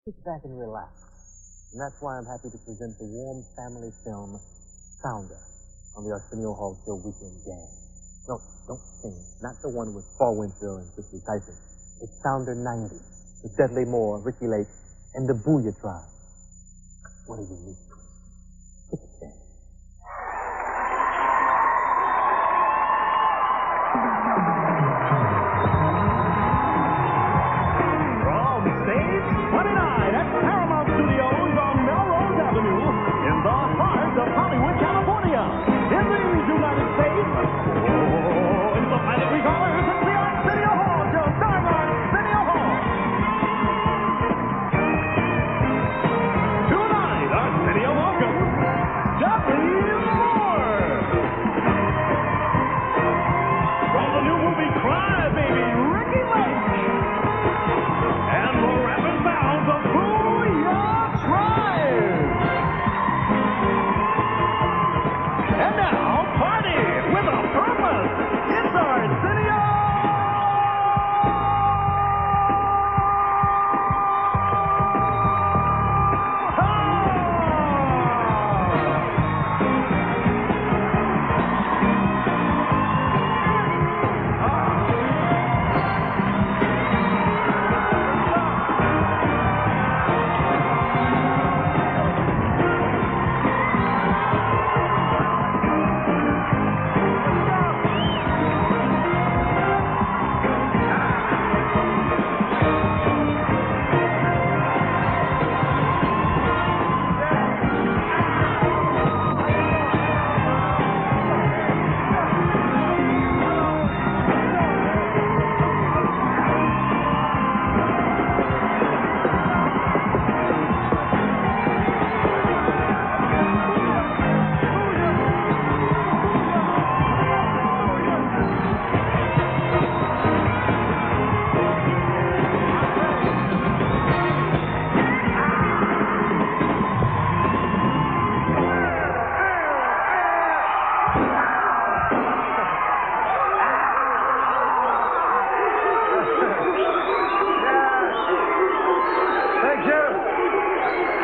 Sit back and relax. And that's why I'm happy to present the warm family film, Sounder, on the Arsenio Hall Weekend Jam. No, don't sing. Not the one with Paul Winfield and Christy Tyson. It's Sounder 90, with Dudley Moore, Ricki Lake, and the Boo-Yaa T.R.I.B.E. What a unique twist. Take a chance. From Stage 29 at Paramount Studios on Melrose Avenue in the heart of Hollywood, California, in the United States. Oh, it's the pilot we call it. It's the Arsenio Hall Show, starring Arsenio Hall. Tonight, Arsenio welcomes Dudley Moore. From the new movie Cry-Baby, Ricki Lake. And the rapid sounds of Boo-Yaa T.R.I.B.E. And now, party with a purpose. It's Arsenio!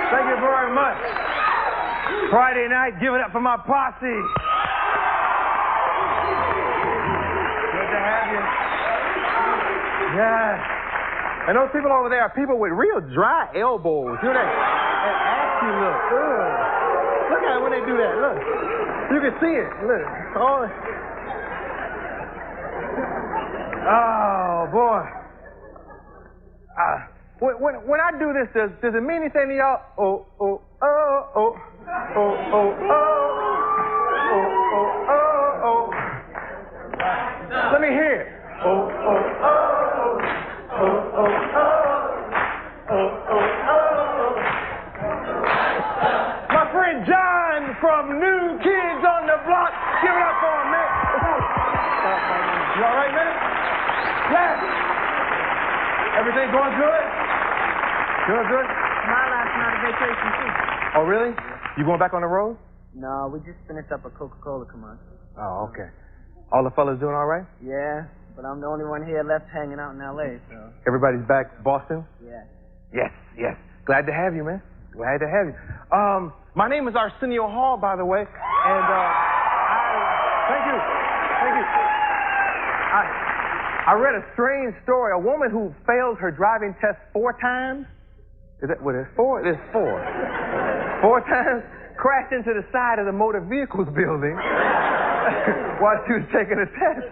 Thank you very much. Friday night, give it up for my posse. Good to have you. Yeah. And those people over there are people with real dry elbows. You know that? And ashy look. Ugh. Look at it when they do that. Look. You can see it. Look. Oh, boy. When I do this, does it mean anything to y'all? Oh, oh, oh, oh, oh, oh, oh, oh, oh, oh. Let me hear it. Oh, oh, oh, oh, oh, oh, oh, oh, oh. My friend John from New Kids on the Block. Give it up for him, man. You all right, man? Yeah. Everything going good? Good. My last night of vacation, too. Oh, really? You going back on the road? No, we just finished up a Coca-Cola commercial. Oh, okay. All the fellas doing all right? Yeah, but I'm the only one here left hanging out in L.A., so... Everybody's back Boston? Yeah. Yes. Glad to have you, man. Glad to have you. My name is Arsenio Hall, by the way, and, thank you. I read a strange story. A woman who failed her driving test 4 times. Is that what it's 4? It is 4. 4 times crashed into the side of the motor vehicles building while she was taking a test.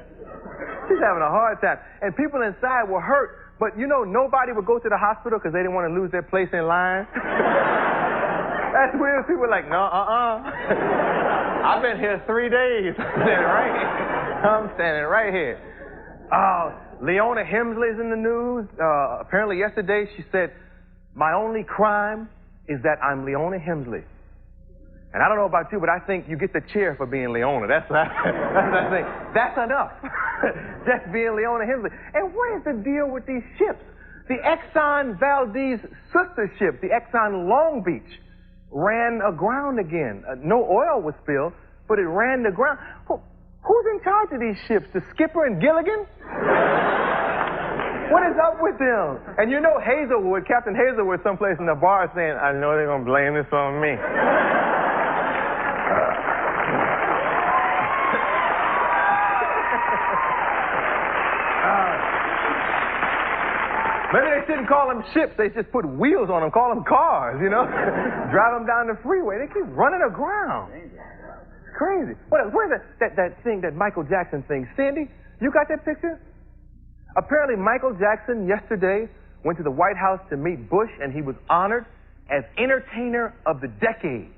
She's having a hard time. And people inside were hurt, but you know, nobody would go to the hospital because they didn't want to lose their place in line. That's weird. People were like, no, I've been here 3 days. I'm standing right here. Leona Hemsley's in the news. Apparently yesterday she said, my only crime is that I'm Leona Hemsley. And I don't know about you, but I think you get the cheer for being Leona. That's what I think. That's enough. Just being Leona Hemsley. And what is the deal with these ships? The Exxon Valdez sister ship, the Exxon Long Beach, ran aground again. No oil was spilled, but it ran aground. Who's in charge of these ships? The skipper and Gilligan? What is up with them? And you know Hazelwood, Captain Hazelwood, someplace in the bar saying, I know they're going to blame this on me. Maybe they shouldn't call them ships. They just put wheels on them, call them cars, you know? Drive them down the freeway. They keep running aground. It's crazy. Where's that thing, that Michael Jackson thing? Cindy, you got that picture? Apparently, Michael Jackson yesterday went to the White House to meet Bush, and he was honored as Entertainer of the Decade.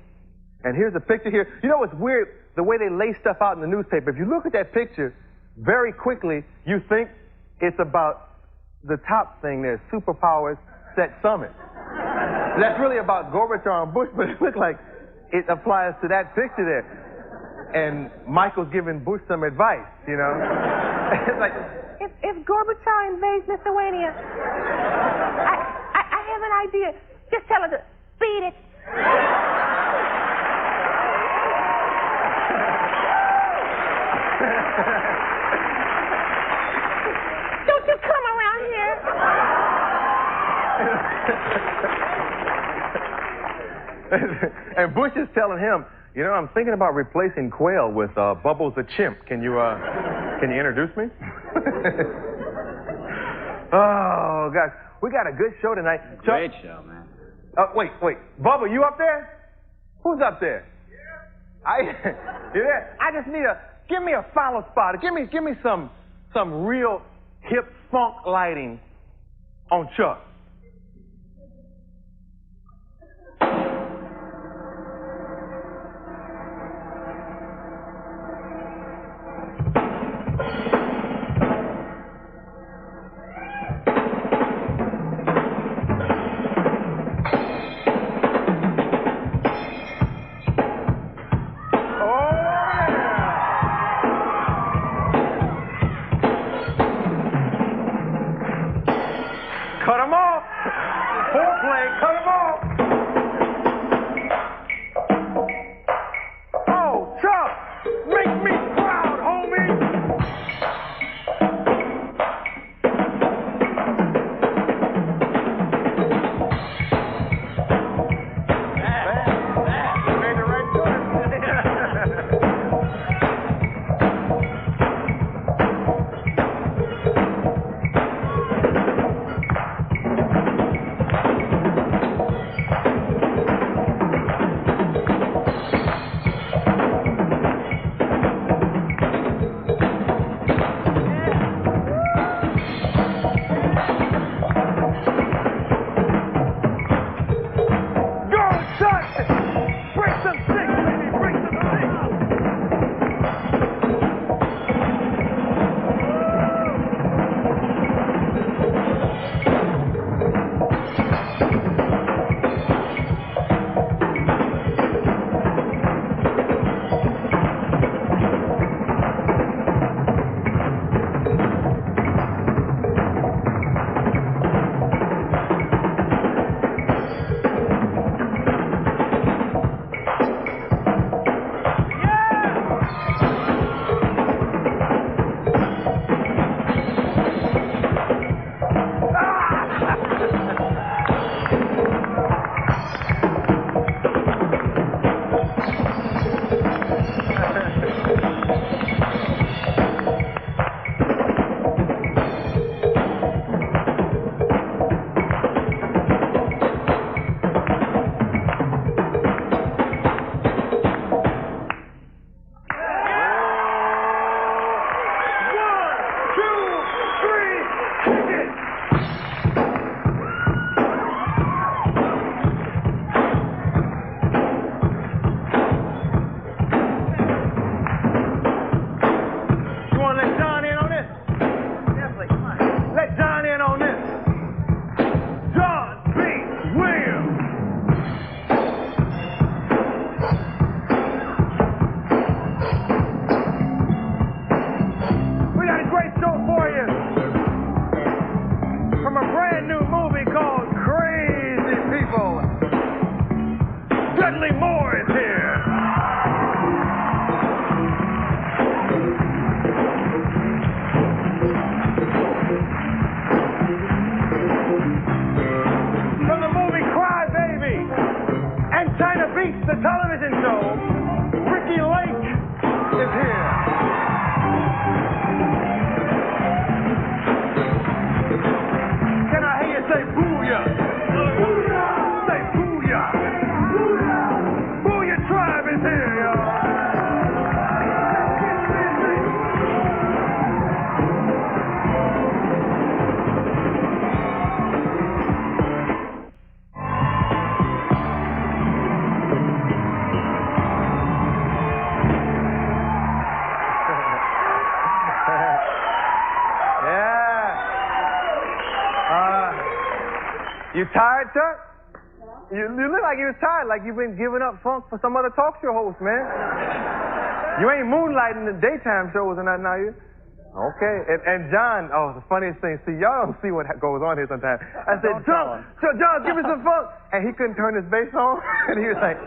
And here's the picture here. You know what's weird? The way they lay stuff out in the newspaper. If you look at that picture, very quickly, you think it's about the top thing there, Superpowers Set Summit. That's really about Gorbachev and Bush, but it looks like it applies to that picture there. And Michael's giving Bush some advice, you know? It's like, if Gorbachev invades Lithuania, I have an idea. Just tell her to beat it. Don't you come around here. And Bush is telling him, you know, I'm thinking about replacing Quail with Bubbles the Chimp. Can you introduce me? Oh, gosh. We got a good show tonight. Great show, man. Wait. Bubba, you up there? Who's up there? Yeah. You there? I just need give me a follow spot. Give me some real hip funk lighting on Chuck. Cut him off. Foreplay, cut him off. Oh, Chuck, make me proud, homie. You made the right choice. You tired, Chuck? You look like you was tired, like you've been giving up funk for some other talk show host, man. You ain't moonlighting the daytime shows or nothing, are you? Okay. And John, oh, the funniest thing, see, y'all don't see what goes on here sometimes. I said, John, give me some funk. And he couldn't turn his bass on. And he was like...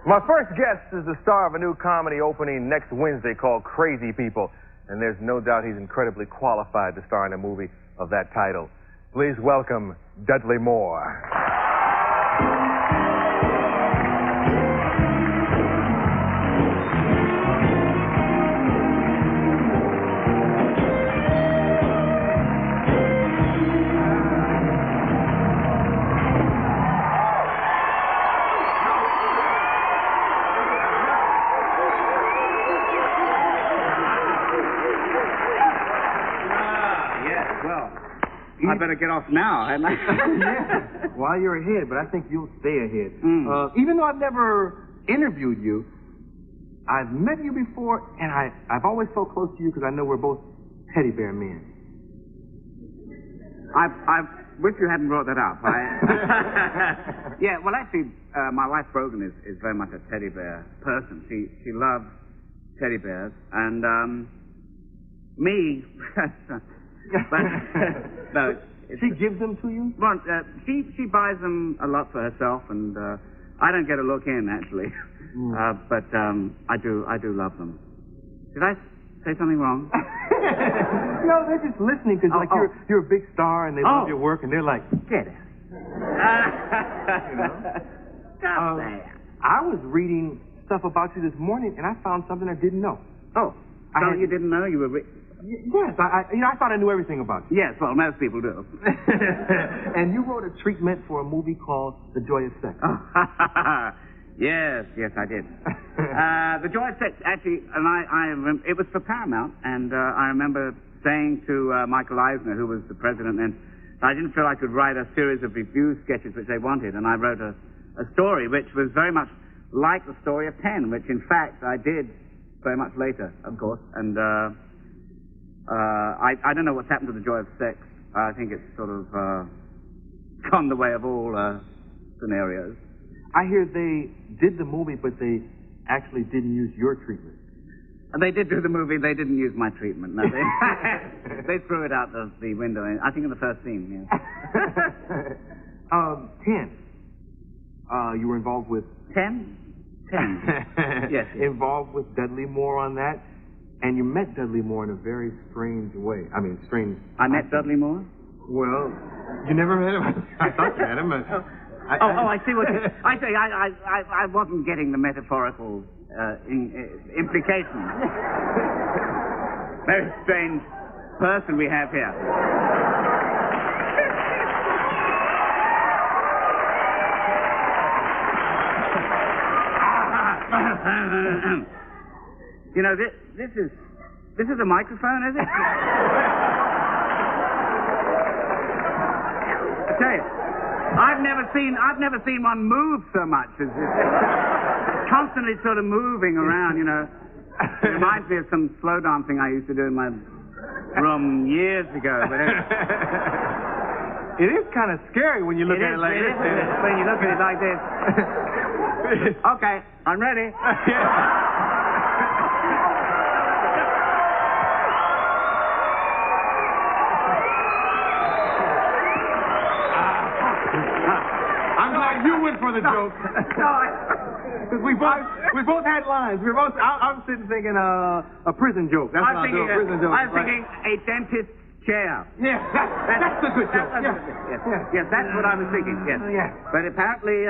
My first guest is the star of a new comedy opening next Wednesday called Crazy People. And there's no doubt he's incredibly qualified to star in a movie of that title. Please welcome Dudley Moore. I better get off now, hadn't I? Yeah. Well, you're ahead, but I think you'll stay ahead. Even though I've never interviewed you, I've met you before, and I've always felt close to you because I know we're both teddy bear men. I wish you hadn't brought that up. Yeah, well, actually, my wife Brogan is very much a teddy bear person. She loves teddy bears, and me... But no, she gives them to you? Well, she buys them a lot for herself, and I don't get a look in actually. But I do love them. Did I say something wrong? No, they're just listening because you're a big star and they love your work and they're like, get it. You know? I was reading stuff about you this morning and I found something I didn't know. Oh, something you didn't know? You were. Yes, I thought I knew everything about you. Yes, well, most people do. And you wrote a treatment for a movie called The Joy of Sex. Yes, I did. The Joy of Sex, actually, and it was for Paramount, and I remember saying to Michael Eisner, who was the president then, I didn't feel I could write a series of review sketches which they wanted, and I wrote a story which was very much like the story of 10, which in fact I did very much later, of course, and... I don't know what's happened to The Joy of Sex. I think it's sort of gone the way of all scenarios. I hear they did the movie, but they actually didn't use your treatment. They did do the movie. They didn't use my treatment. No, they threw it out the window. I think in the first scene. Yeah. 10. You were involved with 10. Yes. Involved with Dudley Moore on that. And you met Dudley Moore in a very strange way. I mean, strange... I met Dudley Moore? Well, you never met him? I thought you met him. I see what you... I wasn't getting the metaphorical implication. Very strange person we have here. You know, this is a microphone, is it? I tell you, I've never seen one move so much as this. It's constantly sort of moving around, you know. It reminds me of some slow dancing I used to do in my room years ago. But it is kind of scary when you look at it like this. When you look at it like this. Okay, I'm ready. I'm glad you went for the joke. Because we both had lines. I'm sitting thinking a prison joke. That's what I'm doing. A prison joke. I'm thinking a dentist chair. Yeah, that's a good joke. Yes, that's what I was thinking. Yes. Yeah. But apparently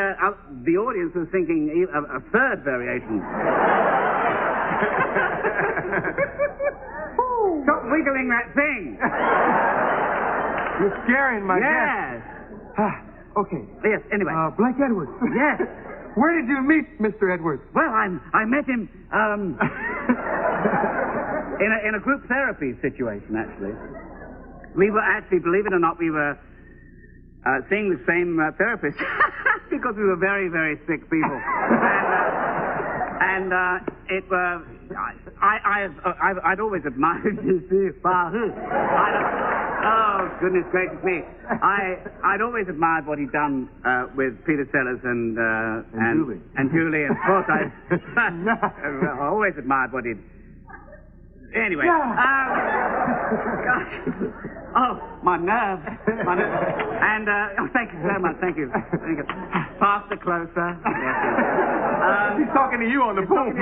the audience was thinking a third variation. Stop wiggling that thing. You're scaring my guest. Yes. Okay. Yes, anyway. Blake Edwards. Yes. Where did you meet Mr. Edwards? Well, I met him in a group therapy situation, actually. We were actually, believe it or not, we were seeing the same therapist because we were very, very sick people. And I'd always admired oh, goodness gracious me. I'd always admired what he'd done with Peter Sellers and Julie. And Julie, and of course I always admired what he'd... Anyway. Gosh. Oh, my nerves. And, thank you so much. Thank you. Faster, closer. Yes. He's talking to you on the boom.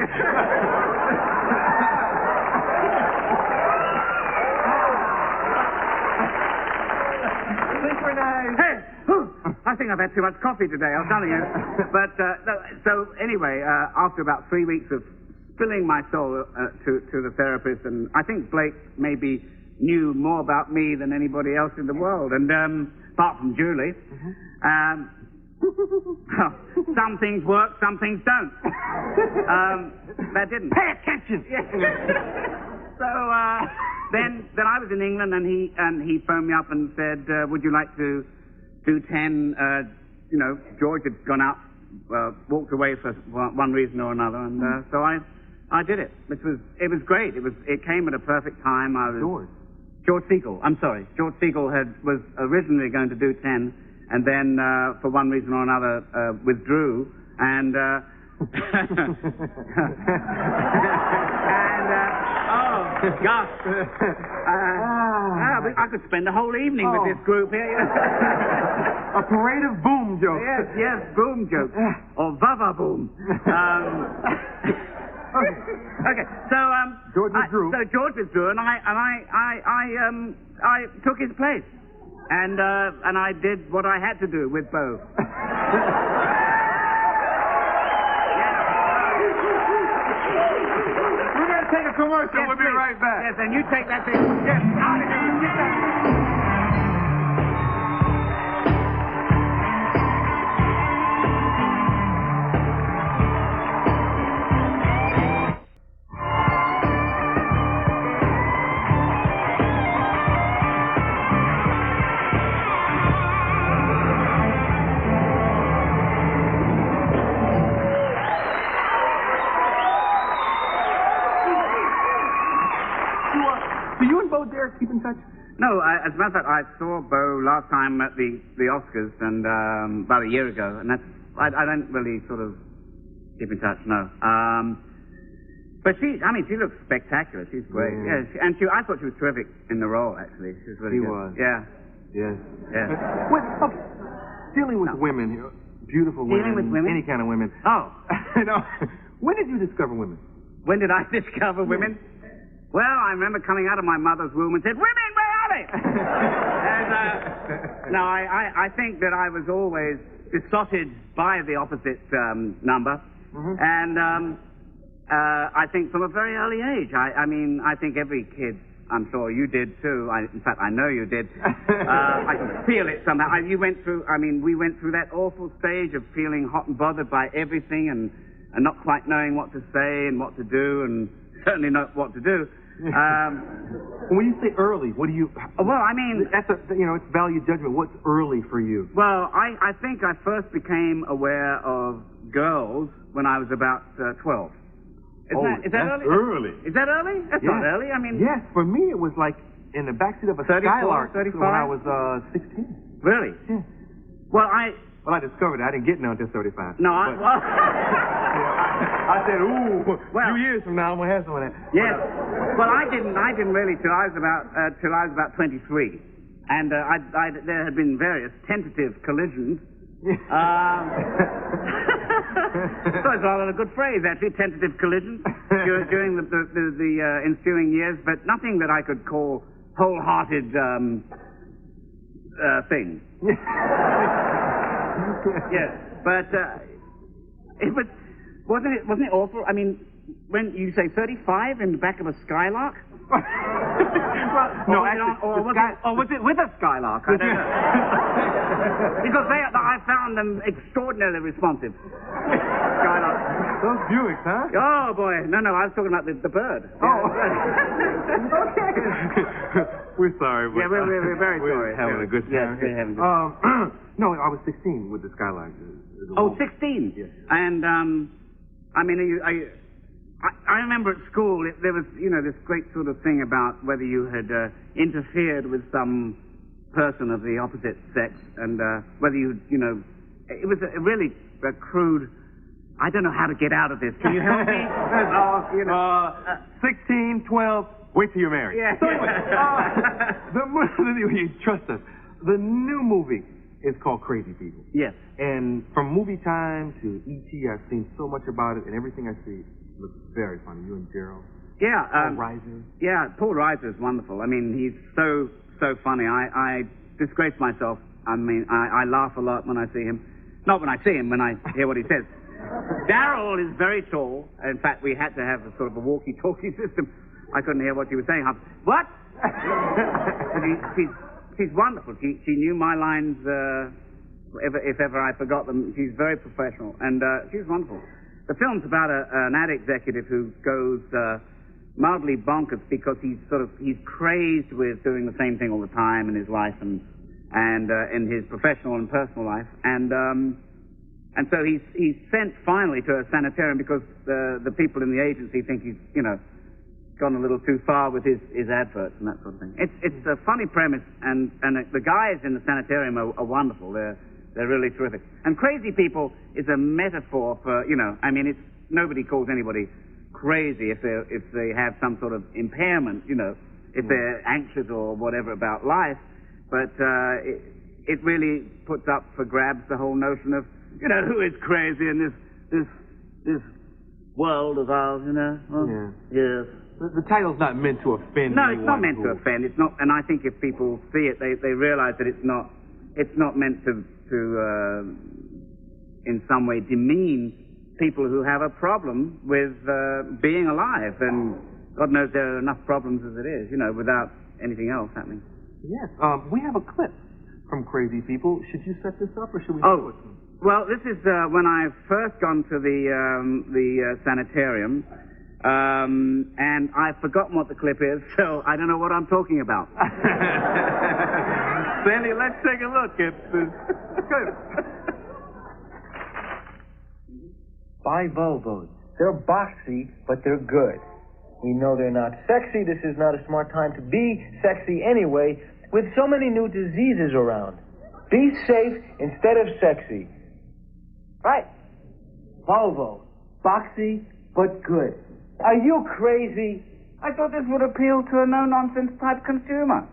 Synchronized. Hey, I think I've had too much coffee today, I'm telling you. But, so anyway, after about 3 weeks of spilling my soul to the therapist, and I think Blake maybe knew more about me than anybody else in the world, and apart from Julie. Some things work, some things don't. That didn't. Pay attention. Yes. So then I was in England, and he phoned me up and said, "Would you like to do 10?" George had gone out, walked away for one reason or another, and so I did it. It was great. It came at a perfect time. George Segal. I'm sorry. George Segal was originally going to do 10, and then for one reason or another withdrew, and oh gosh, I could spend a whole evening with this group here. A parade of boom jokes. Yes, boom jokes, or Vava boom. Okay, so George withdrew. So George withdrew, and I took his place, and I did what I had to do with Bo. We're going to take a commercial. Yes, We'll be right back. Yes, and you take that thing. Yes, out of here. Get that. Do you and Bo Derek keep in touch? No, as a matter of fact, I saw Bo last time at the Oscars, and about a year ago, and I don't really sort of keep in touch, no. But she looks spectacular. She's great. Yeah. And I thought she was terrific in the role, actually. She was really good. was. Yeah. Yes. Yeah. Dealing with women, beautiful women. Dealing with women? Any kind of women. Oh. When did you discover women? When did I discover women? Well, I remember coming out of my mother's womb and said, "Women, where are they?" And, no, I think that I was always besotted by the opposite number. Mm-hmm. And I think from a very early age. I mean, I think every kid, I'm sure you did too. In fact, I know you did. I can feel it somehow. We went through that awful stage of feeling hot and bothered by everything and not quite knowing what to say and what to do, and certainly not what to do. When you say early, what do you... Well, I mean... That's it's value judgment. What's early for you? Well, I think I first became aware of girls when I was about 12. Is that early? Is that early? That's not early. I mean... Yes, for me it was like in the backseat of a 34, Skylark 35? when I was 16. Really? Yeah. Well, I discovered it. I didn't get none until 35. No, I said, ooh, well, 2 years from now I'm gonna have some of that. Yes. Well, I didn't really till I was about 23, and there had been various tentative collisions. So it's rather a good phrase, actually, tentative collisions during the ensuing years, but nothing that I could call wholehearted things. Yes, but wasn't it awful? I mean, when you say 35 in the back of a Skylark? Was it with a Skylark? I don't know. Because I found them extraordinarily responsive. Skylark. Those Buicks, huh? Oh boy, no, I was talking about the bird. Oh. Okay. We're sorry, but we're very sorry. We're having a good time. Yes, we're having a good time. No, I was 16 with the Skylark. 16? Yes. And, I mean, I remember at school, there was, this great sort of thing about whether you had interfered with some person of the opposite sex and whether you, it was a really crude, I don't know how to get out of this. Can you help me? 16, 12, wait till you're married. Yeah. So anyway, trust us. The new movie is called Crazy People. Yes. And from Movie Time to E.T., I've seen so much about it, and everything I see looks very funny. You and Gerald. Yeah. Paul Reiser. Yeah, Paul Reiser is wonderful. I mean, he's so funny. I disgrace myself. I mean, I laugh a lot when I see him. Not when I see him, when I hear what he says. Darryl is very tall. In fact, we had to have a sort of a walkie-talkie system. I couldn't hear what she was saying. What? She's wonderful. She knew my lines if ever I forgot them. She's very professional, and she's wonderful. The film's about an ad executive who goes mildly bonkers because he's crazed with doing the same thing all the time in his life and in his professional and personal life, and so he's sent finally to a sanitarium because the people in the agency think he's gone a little too far with his adverts and that sort of thing. It's a funny premise, and the guys in the sanitarium are wonderful. They're really terrific. And Crazy People is a metaphor for, I mean, nobody calls anybody crazy if they have some sort of impairment, if they're anxious or whatever about life. But it really puts up for grabs the whole notion of, who is crazy in this world of ours, Well, yeah. Yes. The title's not meant to offend. No, it's not meant to offend. It's not, and I think if people see it, they realize that it's not meant to in some way demean people who have a problem with being alive. And God knows there are enough problems as it is, without anything else happening. Yes. We have a clip from Crazy People. Should you set this up, or should we? Oh, well, this is when I first gone to the sanitarium. And I've forgotten what the clip is, so I don't know what I'm talking about. Sandy, let's take a look at this clip. Buy Volvos. They're boxy, but they're good. We know they're not sexy. This is not a smart time to be sexy anyway, with so many new diseases around. Be safe instead of sexy. Right. Volvo. Boxy, but good. Are you crazy? I thought this would appeal to a no-nonsense type consumer.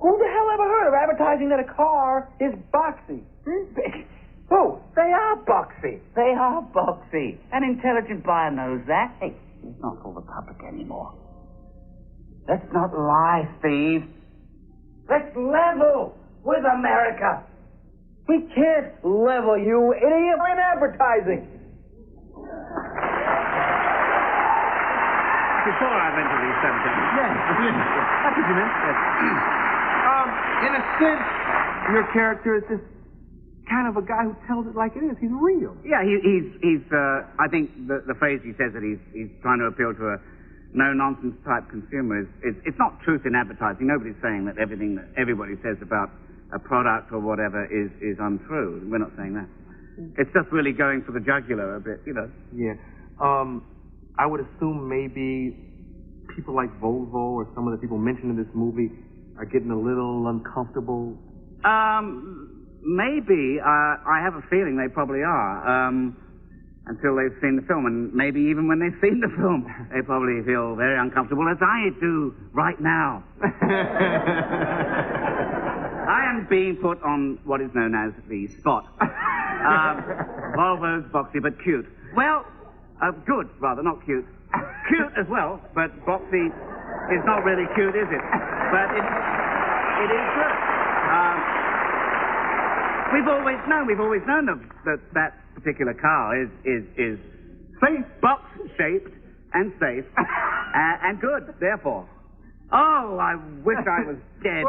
Who the hell ever heard of advertising that a car is boxy? Who? They are boxy. They are boxy. An intelligent buyer knows that. Hey, it's not for the public anymore. Let's not lie, Steve. Let's level with America. We can't level, you idiot. We're in advertising. Before I went to the cemetery. Yes. That's what you meant. In a sense, your character is just kind of a guy who tells it like it is. He's real. Yeah, he's I think the phrase he says that he's trying to appeal to a no-nonsense type consumer it's not truth in advertising. Nobody's saying that everything that everybody says about a product or whatever is untrue. We're not saying that. It's just really going for the jugular a bit, Yeah. I would assume maybe people like Volvo or some of the people mentioned in this movie are getting a little uncomfortable. Maybe. I have a feeling they probably are. Until they've seen the film, and maybe even when they've seen the film, they probably feel very uncomfortable, as I do right now. I am being put on what is known as the spot. Volvo's boxy but cute. Well, good, rather, not cute. Cute as well, but boxy is not really cute, is it? But it is good. We've always known that particular car is safe, box-shaped, and safe, and good, therefore. Oh, I wish I was dead.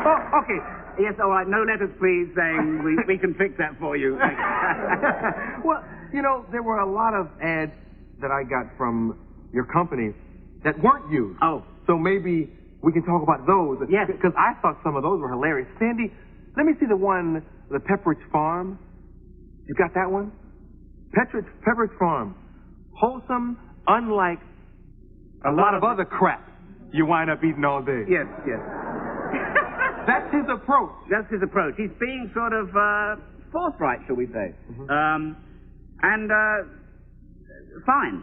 Oh, okay. Yes, all right, no letters, please, saying we can fix that for you. Well, there were a lot of ads that I got from your company that weren't used. Oh. So maybe we can talk about those. Yes. Because I thought some of those were hilarious. Sandy, let me see the Pepperidge Farm. You got that one? Pepperidge Farm. wholesome, unlike a lot of other crap you wind up eating all day. Yes, yes. That's his approach. That's his approach. He's being sort of forthright, shall we say. Fine.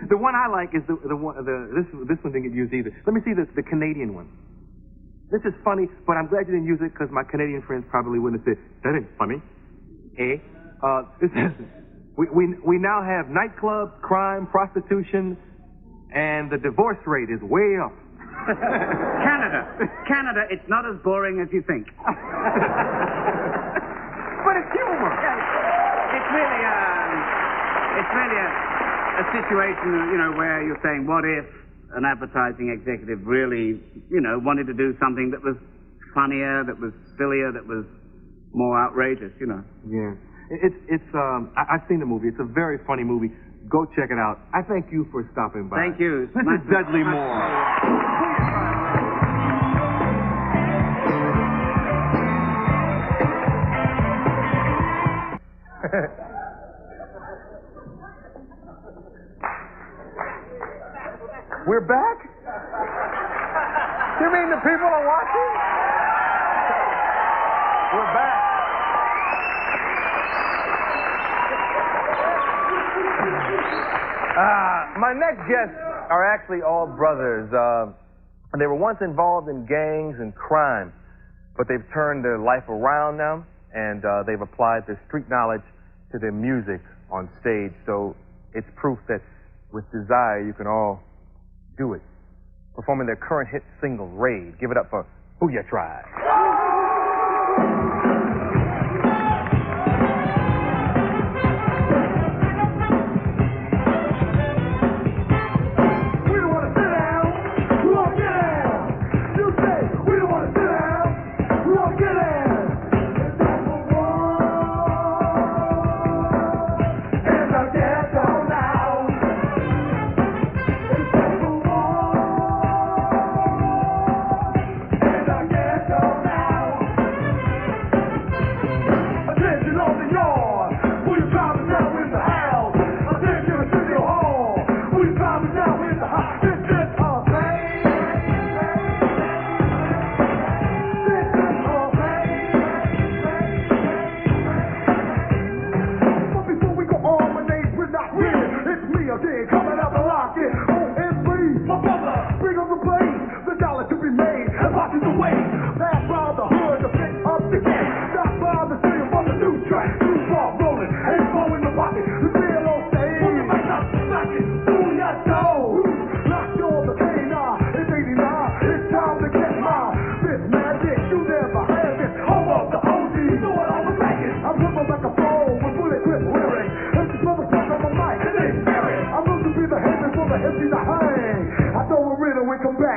The one I like is this one didn't get used either. Let me see the Canadian one. This is funny, but I'm glad you didn't use it because my Canadian friends probably wouldn't have said, that ain't funny. It says, we now have nightclubs, crime, prostitution, and the divorce rate is way up. Canada, it's not as boring as you think. But it's humor. It's really a situation, where you're saying, what if an advertising executive really, wanted to do something that was funnier, that was sillier, that was more outrageous, Yeah. I've seen the movie. It's a very funny movie. Go check it out. I thank you for stopping by. Thank you. This is Dudley Moore. We're back? You mean the people are watching? We're back. My next guests are actually all brothers. They were once involved in gangs and crime, but they've turned their life around now, and they've applied their street knowledge to their music on stage. So it's proof that with desire, you can all do it. Performing their current hit single, Raid. Give it up for Boo-Yaa T.R.I.B.E.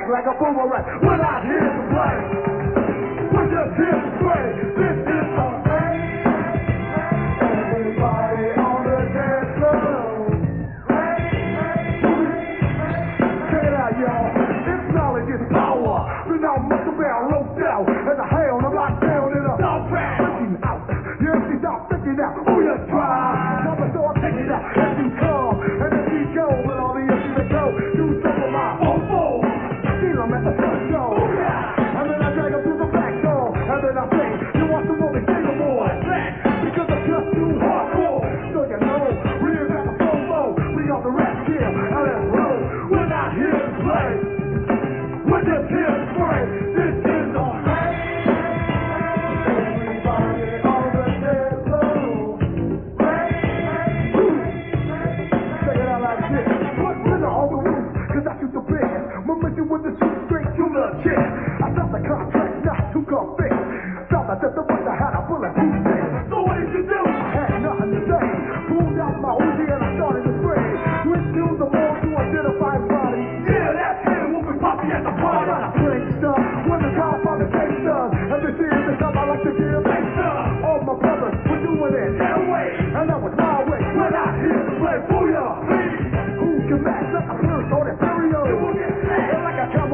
Like a boomerang, we're not here to play. We're just here to play. This is our thing. Everybody on the dance floor. Check it out, y'all. This knowledge is power. So now muscle bound, roped out, and the hell I'm locked down in a dog bag. Looking out, yes, she's out, thinking out. Who you try? Number so I'm taking out. As you come, and as you go, with all the issues that go, do some of my own. I'm at the front door. And then I drag him through the back door. And then I say, you want some more than say no more. Because I'm just too hardcore. So you know, we're at the flow. We got the rest here. And let's roll. We're not here to play. We're just here to spray. This is our night. Everybody on the dance floor. Check it out like this. Put dinner on the roof. Cause I shoot the bed. Momentum with the shoot straight to the chest. I stopped the contract, not to confess. Thought I just about to have a bulletproof vest. So what did you do? I had nothing to say. Pulled out my Uzi and I started to spray. Went to the mall to identify bodies. Yeah, that's him, whooping Poppy at the party. I played stuff when the car found the gangsters. And this is the time I like to give gangsters. All my brothers were doing it their way. And that was my way. We're not here to play Boo-Yaa. Who can match like a first on the stereo? Like a camera.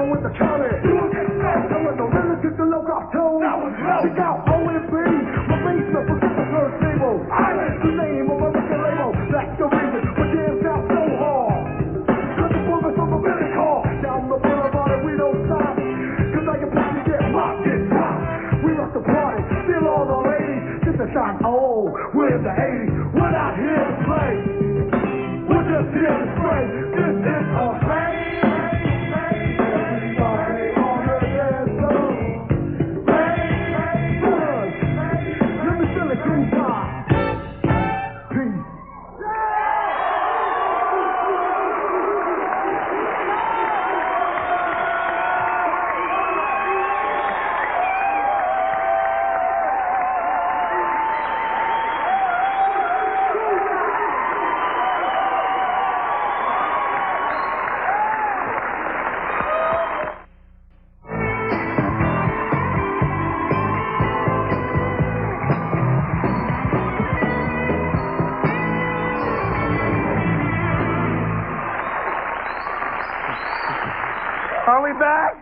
Are we back?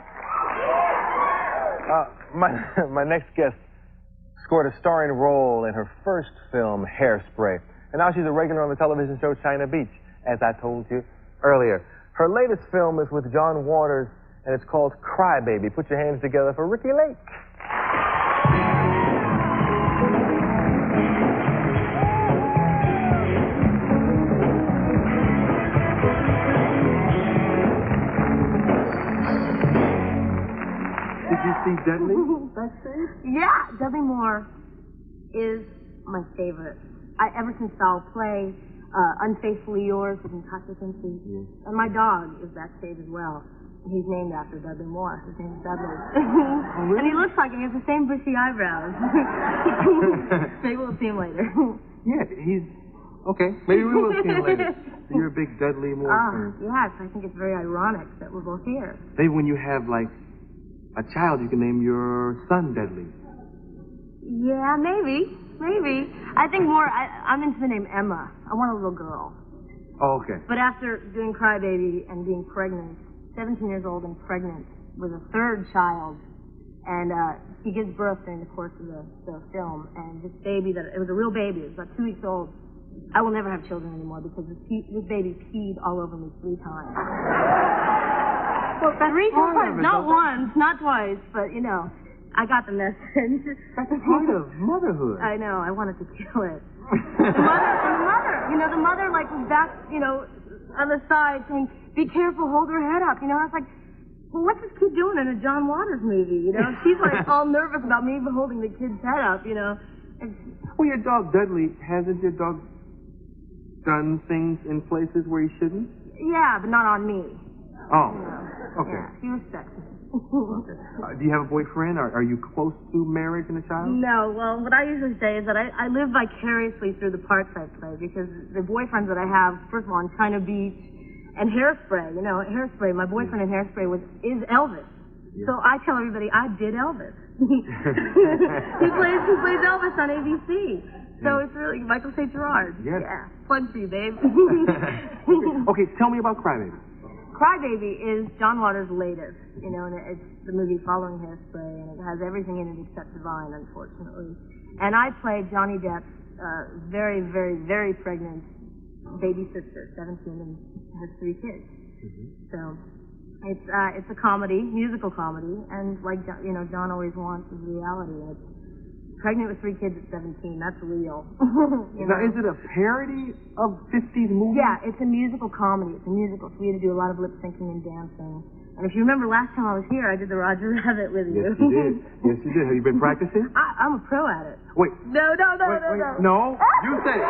My next guest scored a starring role in her first film, Hairspray. And now she's a regular on the television show China Beach, as I told you earlier. Her latest film is with John Waters, and it's called Cry-Baby. Put your hands together for Ricki Lake. Did you see Dudley backstage? Yeah, Dudley Moore is my favorite. Ever since foul play, Unfaithfully Yours with Natasha Kinski. Yes. And my dog is backstage as well. And he's named after Dudley Moore. His name is Dudley. Oh, really? And he looks like him. He has the same bushy eyebrows. Maybe we'll see him later. Yeah, he's... Okay, maybe we will see him later. So you're a big Dudley Moore fan. Yes, I think it's very ironic that we're both here. Maybe when you have, like, a child, you can name your son Dudley. Yeah, maybe. I think more, I'm into the name Emma. I want a little girl. Oh, okay. But after doing Cry-Baby and being pregnant, 17 years old and pregnant with a third child, and she gives birth during the course of the film, and this baby, it was a real baby, it was about 2 weeks old. I will never have children anymore because this baby peed all over me 3 times. Well, that's 3 times, not once, not twice, but, you know. I got the message. That's part of motherhood. I know. I wanted to kill it. The mother, like, was back, on the side saying, "Be careful, hold her head up." I was like, well, what's this kid doing in a John Waters movie? She's like all nervous about me holding the kid's head up. Well, your dog Dudley, hasn't your dog done things in places where he shouldn't? Yeah, but not on me. Oh, okay. Yeah, he respects me. Do you have a boyfriend? Are you close to marriage and a child? No. Well, what I usually say is that I live vicariously through the parts I play because the boyfriends that I have, first of all, in China Beach and Hairspray, Hairspray, my boyfriend in Hairspray is Elvis. Yeah. So I tell everybody I did Elvis. he plays Elvis on ABC. So it's really Michael St. Gerard. Yes. Yeah. Plug for you, babe. Okay, tell me about Cry-Baby. Cry-Baby is John Waters' latest, and it's the movie following Hairspray, and it has everything in it except Divine, unfortunately. And I played Johnny Depp's very, very, very pregnant baby sister, 17, and has 3 kids. Mm-hmm. So it's a comedy, musical comedy, and like John always wants is reality. And it's pregnant with 3 kids at 17. That's real. Now, is it a parody of 50s movies? Yeah, it's a musical comedy. It's a musical. So we had to do a lot of lip syncing and dancing. And if you remember last time I was here, I did the Roger Rabbit with you. Yes, you did. Yes, you did. Have you been practicing? I'm a pro at it. Wait. No. No? You said it.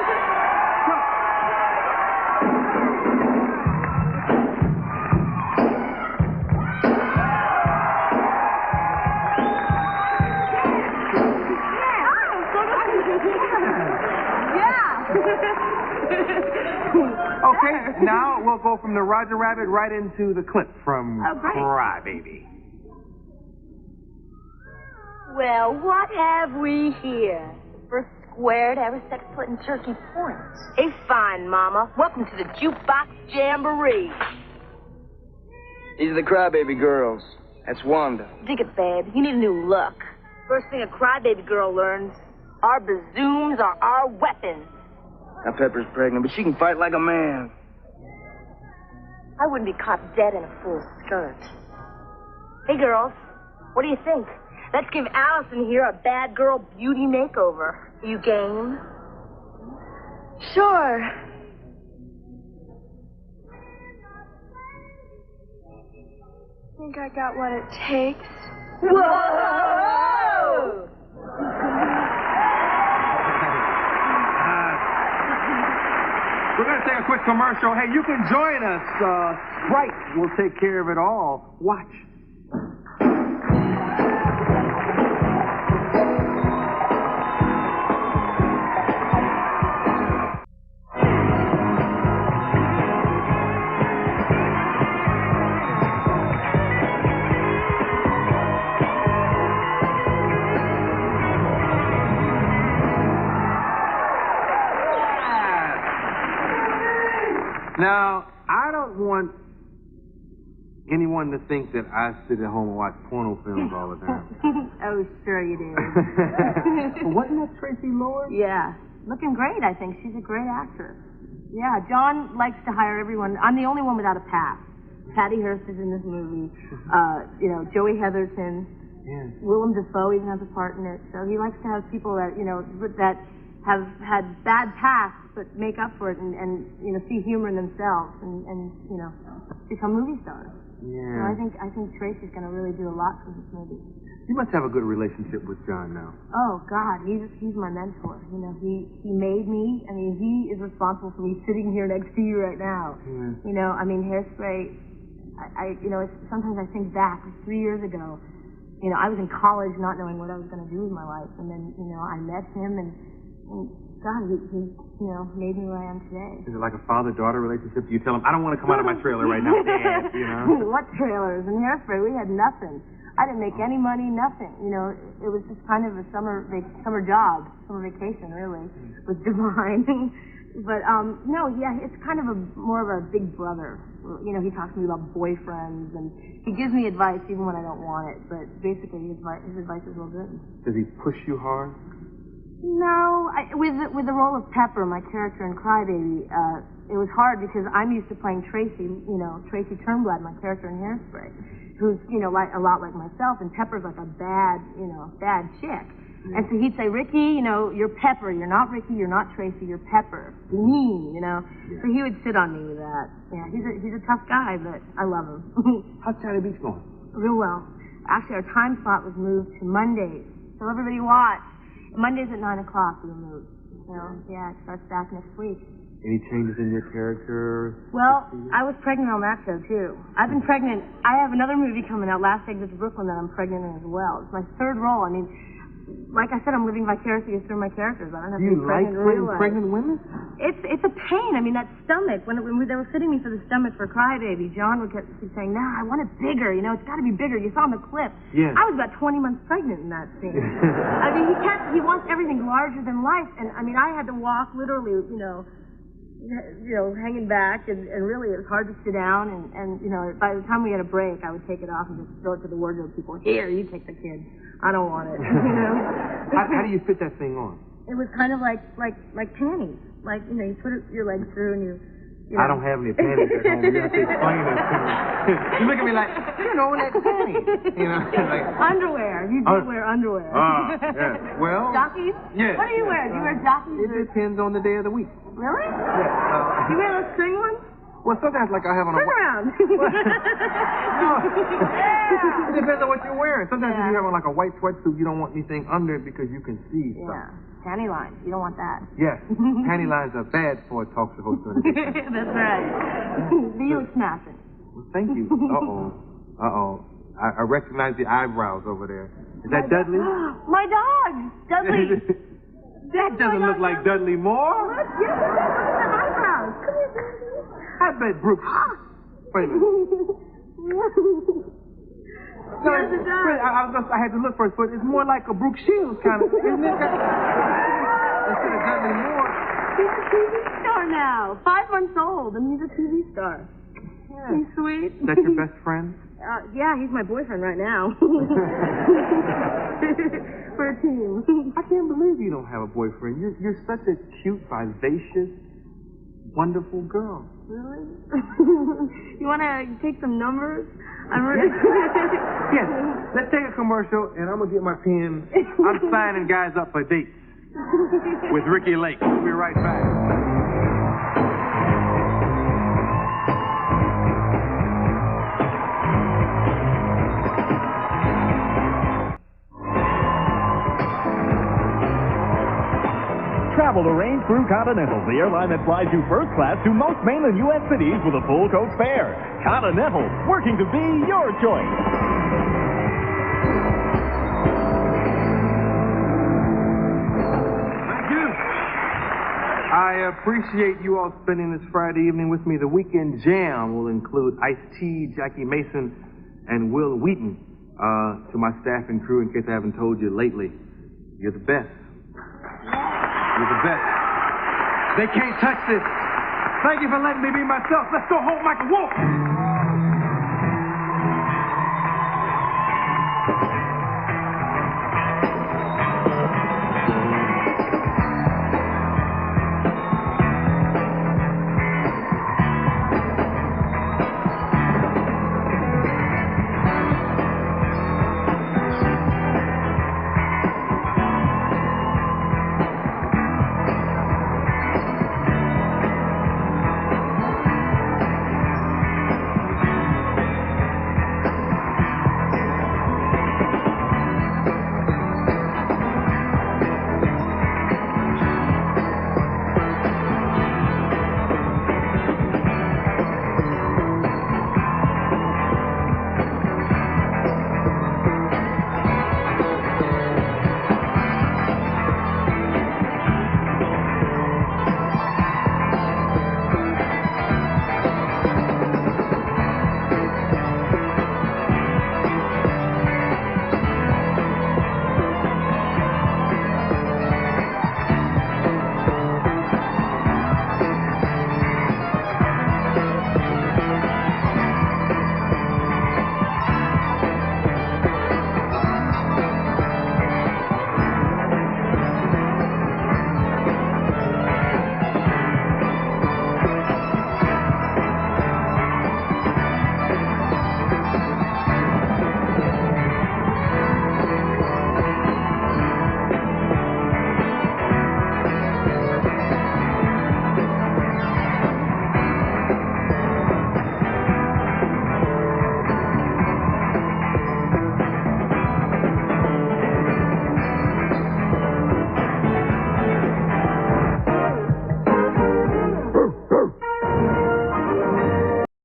Okay, now we'll go from the Roger Rabbit right into the clip from Cry-Baby. Well, what have we here? The first square to ever set foot in Turkey Point. Hey, fine, Mama. Welcome to the Jukebox Jamboree. These are the Cry-Baby girls. That's Wanda. Dig it, babe. You need a new look. First thing a Cry-Baby girl learns, our bazooms are our weapons. Now, Pepper's pregnant, but she can fight like a man. I wouldn't be caught dead in a full skirt. Hey, girls, what do you think? Let's give Allison here a bad girl beauty makeover. You game? Sure. Think I got what it takes? Whoa! We're going to take a quick commercial. Hey, you can join us. Sprite will take care of it all. Watch. Now, I don't want anyone to think that I sit at home and watch porno films all the time. Oh, sure you do. But wasn't that Tracy Lord? Yeah. Looking great, I think. She's a great actress. Yeah, John likes to hire everyone. I'm the only one without a past. Patty Hearst is in this movie. Joey Heatherton. Yeah. Willem Dafoe even has a part in it. So he likes to have people that, that have had bad pasts but make up for it and see humor in themselves and become movie stars. Yeah. So I think Tracy's going to really do a lot for this movie. You must have a good relationship with John now. Oh God, he's my mentor. He made me. I mean, he is responsible for me sitting here next to you right now. Yeah. Hairspray. Sometimes I think back 3 years ago. I was in college not knowing what I was going to do with my life, and then I met him, and God, he made me where I am today. Is it like a father-daughter relationship? You tell him, I don't want to come out of my trailer right now, Dad. What trailers? In Hairspray, we had nothing. I didn't make any money, nothing. It was just kind of a summer job, summer vacation, really, with Divine. But, it's kind of more of a big brother. He talks to me about boyfriends, and he gives me advice even when I don't want it. But basically, his advice is real good. Does he push you hard? No. With the role of Pepper, my character in Cry-Baby, it was hard because I'm used to playing Tracy, Tracy Turnblad, my character in Hairspray, who's, a lot like myself, and Pepper's like a bad chick. And so he'd say, Ricki, you're Pepper. You're not Ricki. You're not Tracy. You're Pepper. Be mean, Yeah. So he would sit on me with that. Yeah, he's a tough guy, but I love him. How's China Beach going? Real well. Actually, our time slot was moved to Mondays. So everybody watch. Mondays at 9 o'clock we moved. So, yeah, it starts back next week. Any changes in your character? Well, I was pregnant on that show, too. I've been pregnant. I have another movie coming out, Last Exit to Brooklyn, that I'm pregnant in as well. It's my third role. I mean, like I said, I'm living vicariously through my characters. I don't have to be pregnant in real life. Pregnant women? It's a pain. I mean, that stomach, when they were fitting me for the stomach for Cry-Baby, John would keep saying, I want it bigger. It's got to be bigger. You saw in the clip. Yeah. I was about 20 months pregnant in that scene. I mean, he wants everything larger than life. And, I mean, I had to walk literally, hanging back, and really it was hard to sit down. And by the time we had a break, I would take it off and just throw it to the wardrobe people. Here, you take the kid. I don't want it. How do you fit that thing on? It was kind of like panties. Like, you put your legs through and you I don't have any panties at home. You have to explain it to me. You look at me like, like panties. Like underwear. You do wear underwear. Yeah. Well. Jockeys? Yes. What do you wear? Do you wear jockeys? It depends on the day of the week. Really? Yeah. Do you wear those string ones? Well, sometimes like I have on a... Turn around. No. It depends on what you're wearing. Sometimes if you have on like a white sweatsuit, you don't want anything under it because you can see stuff. Yeah. Panty lines. You don't want that. Yes. Panty lines are bad for a talk show host. That's right. You look smashing. Well, thank you. Uh-oh. I recognize the eyebrows over there. Is that Dudley? My dog! Dudley! That doesn't look like Dudley Moore. Look, the eyebrows. Come here, baby. I bet Brooks. Wait a minute. No, I had to look first, but it's more like a Brooke Shields kind of, isn't it? Instead of Dudley Moore. He's a TV star now. 5 months old, and he's a TV star. Yeah. He's sweet. Is that your best friend? Yeah, he's my boyfriend right now. For a team. I can't believe you don't have a boyfriend. You're such a cute, vivacious, wonderful girl. Really? You want to take some numbers? I'm ready. Yes. Let's take a commercial, and I'm going to get my pen. I'm signing guys up for dates with Ricki Lake. We'll be right back. Travel arranged through Continental, the airline that flies you first class to most mainland U.S. cities with a full coach fare. Continental, working to be your choice. Thank you. I appreciate you all spending this Friday evening with me. The Weekend Jam will include Ice-T, Jackie Mason, and Will Wheaton. To my staff and crew, in case I haven't told you lately, you're the best. You're the best. They can't touch this. Thank you for letting me be myself. Let's go home, Michael Wolf.